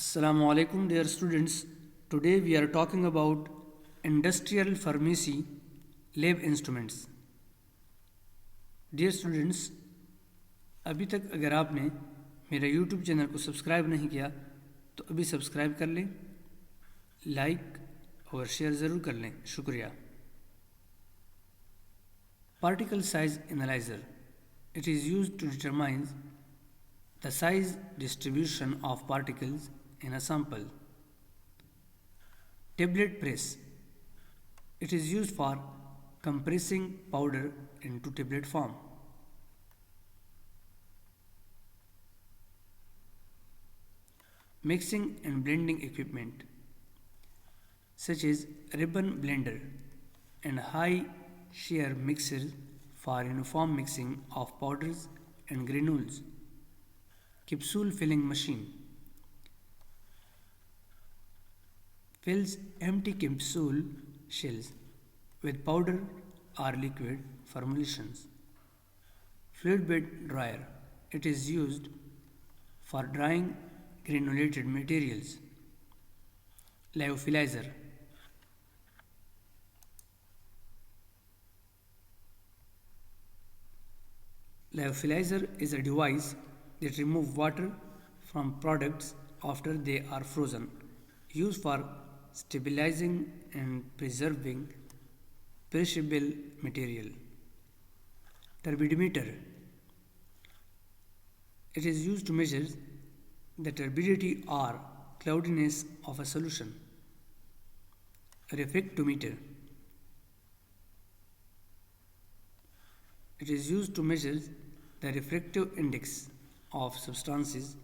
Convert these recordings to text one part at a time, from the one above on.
Assalamu alaikum dear students. Today we are talking about industrial pharmacy lab instruments. Dear students, अभी तक अगर आपने मेरा YouTube चैनल को सब्सक्राइब नहीं किया तो अभी सब्सक्राइब कर लें, लाइक और शेयर ज़रूर कर लें, शुक्रिया. Particle size analyzer. It is used to determine the size distribution of particles in a sample. Tablet press. It is used for compressing powder into tablet form. Mixing and blending equipment such as ribbon blender and high shear mixer for uniform mixing of powders and granules. Capsule filling machine fills empty capsule shells with powder or liquid formulations. Fluid bed dryer. It is used for drying granulated materials. Lyophilizer. Lyophilizer is a device that removes water from products after they are frozen, used for stabilizing and preserving perishable material. Turbidimeter. It is used to measure the turbidity or cloudiness of a solution. Refractometer. It is used to measure the refractive index of substances,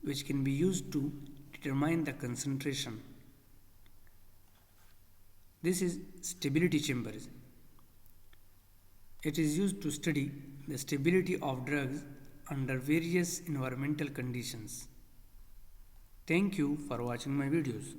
which can be used to determine the concentration. This is stability chamber. It is used to study the stability of drugs under various environmental conditions. Thank you for watching my videos.